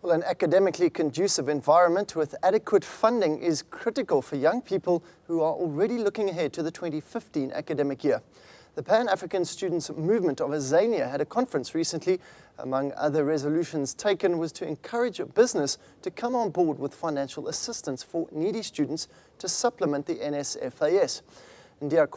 Well, an academically conducive environment with adequate funding is critical for young people who are already looking ahead to the 2015 academic year. The Pan-African Students Movement of Azania had a conference recently. Among other resolutions taken was to encourage business to come on board with financial assistance for needy students to supplement the nsfas. Ndiya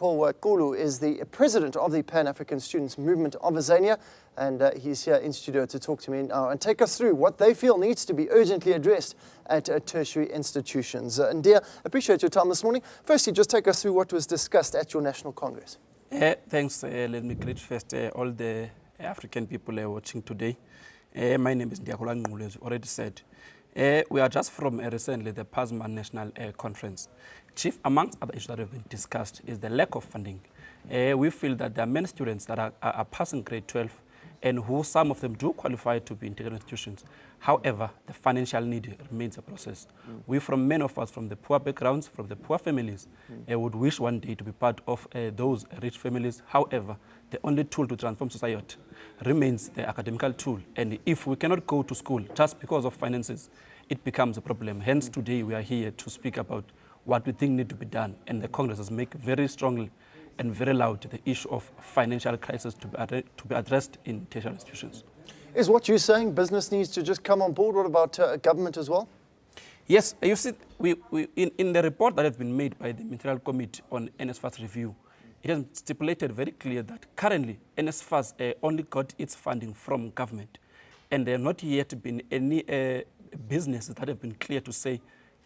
Kulu is the president of the Pan-African Students Movement of Azania, and he's here in studio to talk to me now and take us through what they feel needs to be urgently addressed at tertiary institutions. Ndiya, appreciate your time this morning. Firstly, just take us through what was discussed at your National Congress. Thanks. Let me greet first all the African people watching today. My name is Ndiya, as already said. We are just from recently the Pasma National Conference. Chief, amongst other issues that have been discussed, is the lack of funding. We feel that there are many students that are passing grade 12 and who some of them do qualify to be integrated institutions. However, the financial need remains a process. We, from many of us from the poor backgrounds, from the poor families, would wish one day to be part of those rich families. However, the only tool to transform society remains the academical tool. And if we cannot go to school just because of finances, it becomes a problem. Hence, today we are here to speak about what we think need to be done. And the Congress has made very strongly and very loud the issue of financial crisis to be addressed in tertiary institutions. Is what you're saying business needs to just come on board? What about government as well? Yes, you see, in the report that has been made by the Ministerial Committee on nsfas review, it has stipulated very clear that currently nsfas only got its funding from government, and there have not yet been any businesses that have been clear to say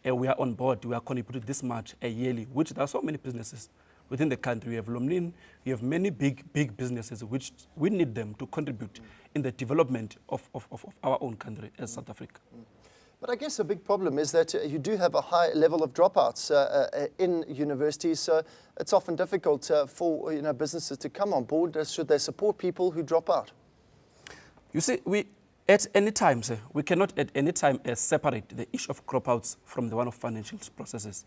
we are on board, we are contributing this much yearly, which there are so many businesses within the country. We have Lomnin, we have many big businesses which we need them to contribute in the development of our own country as South Africa. But I guess a big problem is that you do have a high level of dropouts in universities, so it's often difficult for businesses to come on board. Should they support people who drop out? You see, at any time, we cannot at any time separate the issue of dropouts from the one of financial processes.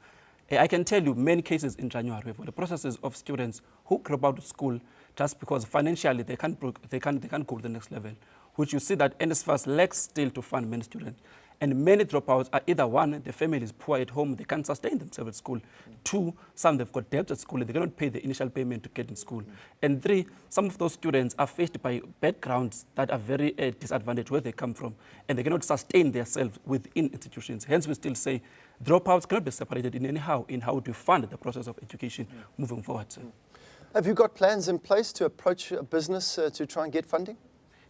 I can tell you many cases in January where the processes of students who drop out of school just because financially they can't go to the next level, which you see that nsfas lacks still to fund many students. And many dropouts are either one, the family is poor at home, they can't sustain themselves at school. Two, some they've got debt at school, they cannot pay the initial payment to get in school. And three, some of those students are faced by backgrounds that are very disadvantaged where they come from, and they cannot sustain themselves within institutions. Hence, we still say dropouts cannot be separated in how to fund the process of education moving forward. Have you got plans in place to approach a business to try and get funding?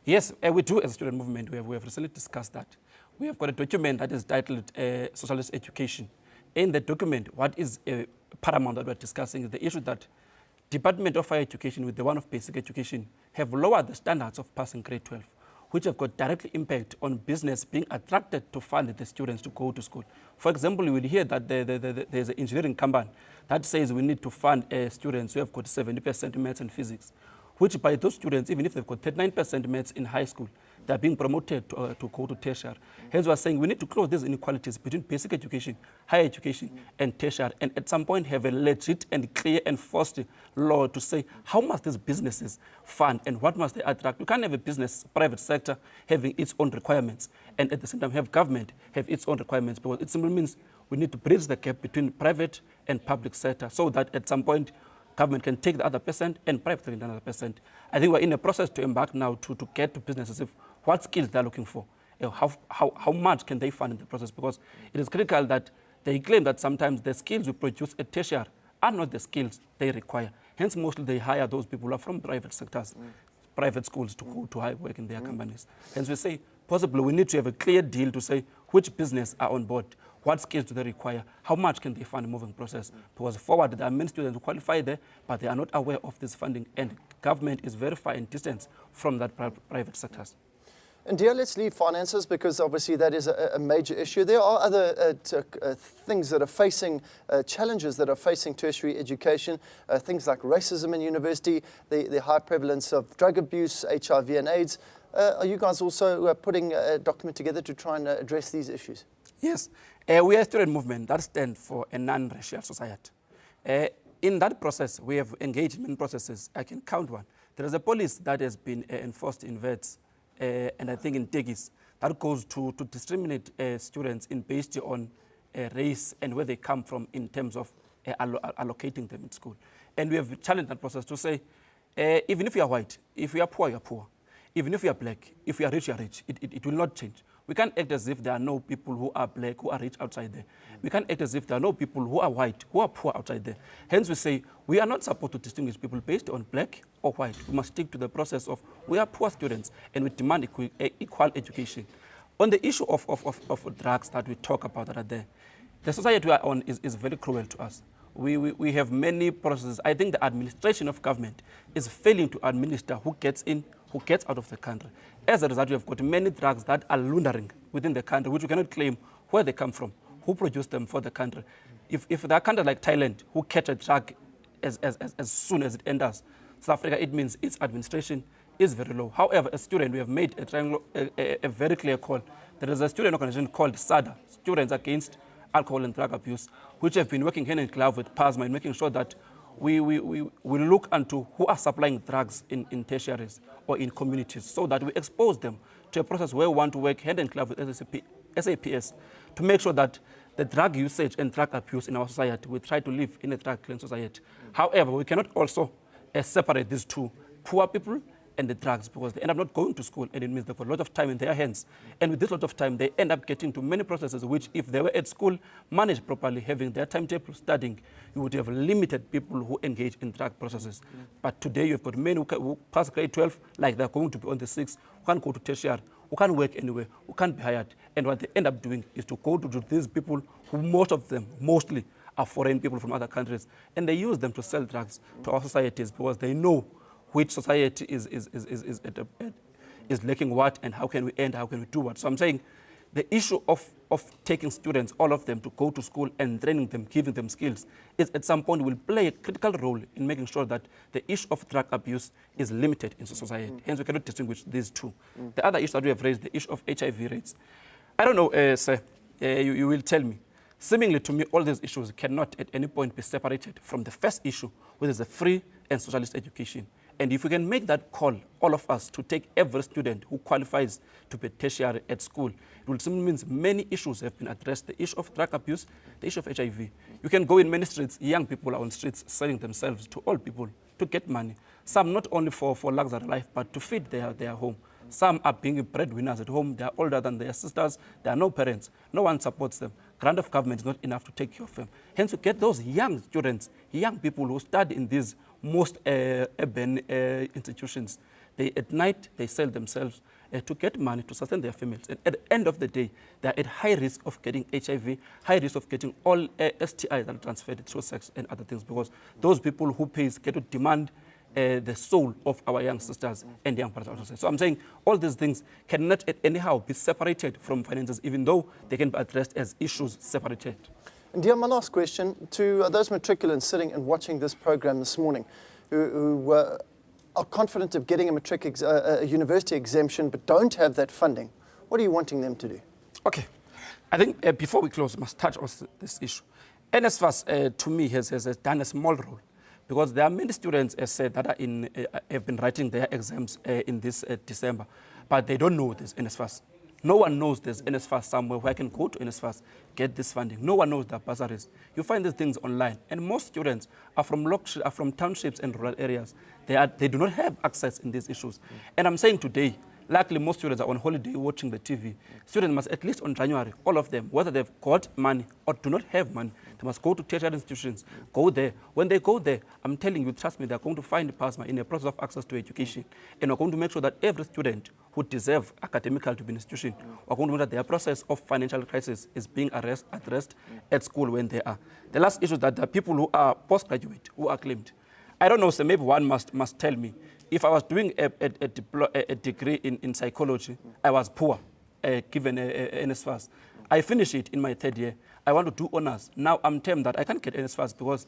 Yes, we do as a student movement. We have recently discussed that. We have got a document that is titled Socialist Education. In the document, what is paramount that we're discussing is the issue that Department of Higher Education with the one of Basic Education have lowered the standards of passing grade 12, which have got direct impact on business being attracted to fund the students to go to school. For example, you will hear that there's an engineering company that says we need to fund students who have got 70% maths and physics, which by those students, even if they've got 39% maths in high school, they're being promoted to go to tertiary. Hence, we're saying we need to close these inequalities between basic education, higher education, and tertiary, and at some point have a legit and clear enforced law to say how must these businesses fund and what must they attract. You can't have a business, private sector, having its own requirements, and at the same time have government have its own requirements, because it simply means we need to bridge the gap between private and public sector so that at some point government can take the other percent and private can take the other percent. I think we're in a process to embark now to get to businesses if what skills they're looking for, how much can they fund in the process, because it is critical that they claim that sometimes the skills we produce at tertiary are not the skills they require. Hence, mostly they hire those people who are from private sectors, private schools to go to high work in their companies. Hence, we say possibly we need to have a clear deal to say which business are on board, what skills do they require, how much can they fund the moving process, because forward there are many students who qualify there, but they are not aware of this funding, and government is very far in distance from that private sectors. And Ndiya, let's leave finances because obviously that is a major issue. There are other things that are facing, challenges that are facing tertiary education, things like racism in university, the high prevalence of drug abuse, HIV and AIDS. Are you guys also putting a document together to try and address these issues? Yes, we are a student movement that stands for a non-racial society. In that process, we have engaged in many processes. I can count one. There is a policy that has been enforced in VETS, and I think in Tegis, that goes to discriminate students based on race and where they come from in terms of allocating them in school. And we have challenged that process to say, even if you are white, if you are poor, you are poor. Even if you are black, if you are rich, you are rich. It will not change. We can't act as if there are no people who are black, who are rich outside there. We can't act as if there are no people who are white, who are poor outside there. Hence we say we are not supposed to distinguish people based on black or white. We must stick to the process of we are poor students and we demand equal education. On the issue of drugs that we talk about that are there, the society we are on is very cruel to us. We have many processes. I think the administration of government is failing to administer who gets in, who gets out of the country. As a result, we have got many drugs that are laundering within the country, which we cannot claim where they come from, who produced them for the country. If there are countries like Thailand who catch a drug as soon as it enters South Africa, it means its administration is very low. However, as a student, we have made a very clear call. There is a student organization called SADA, Students Against Alcohol and Drug Abuse, which have been working hand in glove with Pasma in making sure that we look into who are supplying drugs in tertiaries or in communities so that we expose them to a process where we want to work hand in glove with SAPS to make sure that the drug usage and drug abuse in our society, we try to live in a drug-clean society. However, we cannot also separate these two, poor people and the drugs, because they end up not going to school, and it means they've got a lot of time in their hands. And with this lot of time, they end up getting to many processes which, if they were at school, managed properly, having their timetable studying, you would have limited people who engage in drug processes. But today, you've got many who pass grade 12, like they're going to be on the 6th, who can't go to tertiary, who can't work anywhere, who can't be hired. And what they end up doing is to go to these people who most of them, mostly, are foreign people from other countries. And they use them to sell drugs to our societies because they know which society is lacking what, and how can we end, how can we do what. So I'm saying the issue of taking students, all of them, to go to school and training them, giving them skills, is at some point will play a critical role in making sure that the issue of drug abuse is limited in society. Hence, we cannot distinguish these two. The other issue that we have raised, the issue of HIV rates. I don't know, sir, you will tell me. Seemingly to me, all these issues cannot at any point be separated from the first issue, which is a free and socialist education. And if we can make that call, all of us, to take every student who qualifies to be tertiary at school, it will simply mean many issues have been addressed. The issue of drug abuse, the issue of HIV. You can go in many streets, young people are on streets selling themselves to all people to get money. Some not only for luxury life, but to feed their home. Some are being breadwinners at home. They are older than their sisters. There are no parents. No one supports them. Grant of government is not enough to take care of them. Hence, we get those young students, young people who study in these most urban institutions. At night, they sell themselves to get money to sustain their families. And at the end of the day, they are at high risk of getting HIV, high risk of getting all STIs that are transferred through sex and other things, because those people who pay get to demand the soul of our young sisters and young brothers. So I'm saying all these things cannot anyhow be separated from finances, even though they can be addressed as issues separated. Ndiya, my last question to those matriculants sitting and watching this program this morning who are confident of getting a university exemption but don't have that funding. What are you wanting them to do? Okay. I think before we close, we must touch on this issue. nsfas, to me, has done a small role, because there are many students, as said, that are have been writing their exams in this December, but they don't know this nsfas. No one knows there's nsfas somewhere where I can go to nsfas, get this funding. No one knows the bursaries. You find these things online, and most students are from townships and rural areas. They do not have access in these issues. And I'm saying today, luckily most students are on holiday watching the TV. Students must, at least on January, all of them, whether they've got money or do not have money, they must go to tertiary institutions, go there. When they go there, I'm telling you, trust me, they're going to find Pasma in a process of access to education. And we're going to make sure that every student who deserves academically to be in an institution, we're going to make sure that their process of financial crisis is being addressed at school when they are. The last issue is that the people who are postgraduate, who are claimed. I don't know, so maybe one must tell me. If I was doing a degree in psychology, I was poor, given an nsfas. I finished it in my 3rd year. I want to do honors. Now I'm termed that I can't get nsfas because,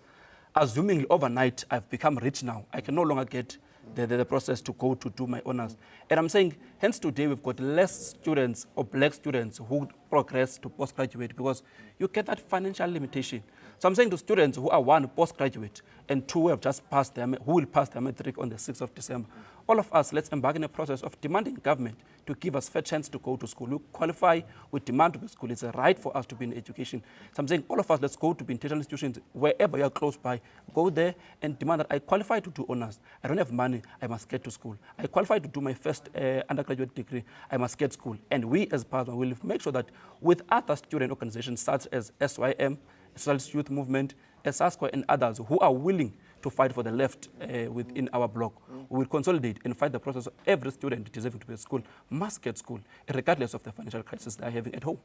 assuming overnight, I've become rich now. I can no longer get the process to go to do my honors. And I'm saying, hence today we've got less students or black students who progress to postgraduate because you get that financial limitation. So I'm saying to students who are 1, postgraduate, and 2, who have just passed who will pass their matric on the 6th of December, all of us, let's embark in a process of demanding government to give us fair chance to go to school. We qualify, we demand to be in school. It's a right for us to be in education. So I'm saying all of us, let's go to be in tertiary institutions, wherever you're close by, go there and demand that I qualify to do honors. I don't have money, I must get to school. I qualify to do my first undergraduate degree, I must get school. And we as Pasma will make sure that with other student organizations such as SYM, Socialist Youth Movement, SASCO and others who are willing to fight for the left within our bloc. We will consolidate and fight the process of every student deserving to be at school must get school, regardless of the financial crisis they are having at home.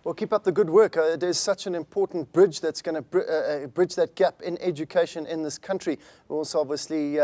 Well, keep up the good work. There's such an important bridge that's going to bridge that gap in education in this country. We're also obviously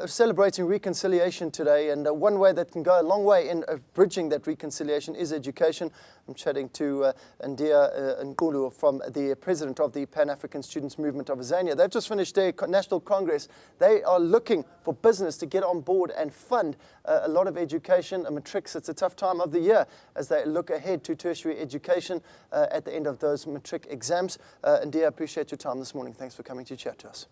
celebrating reconciliation today, and one way that can go a long way in bridging that reconciliation is education. I'm chatting to Ndiya Nkulu from the president of the Pan-African Students Movement of Azania. They've just finished their National Congress. They are looking for business to get on board and fund a lot of education. Matrics, it's a tough time of the year as they look ahead to tertiary education at the end of those matric exams. Ndiya, I appreciate your time this morning. Thanks for coming to chat to us.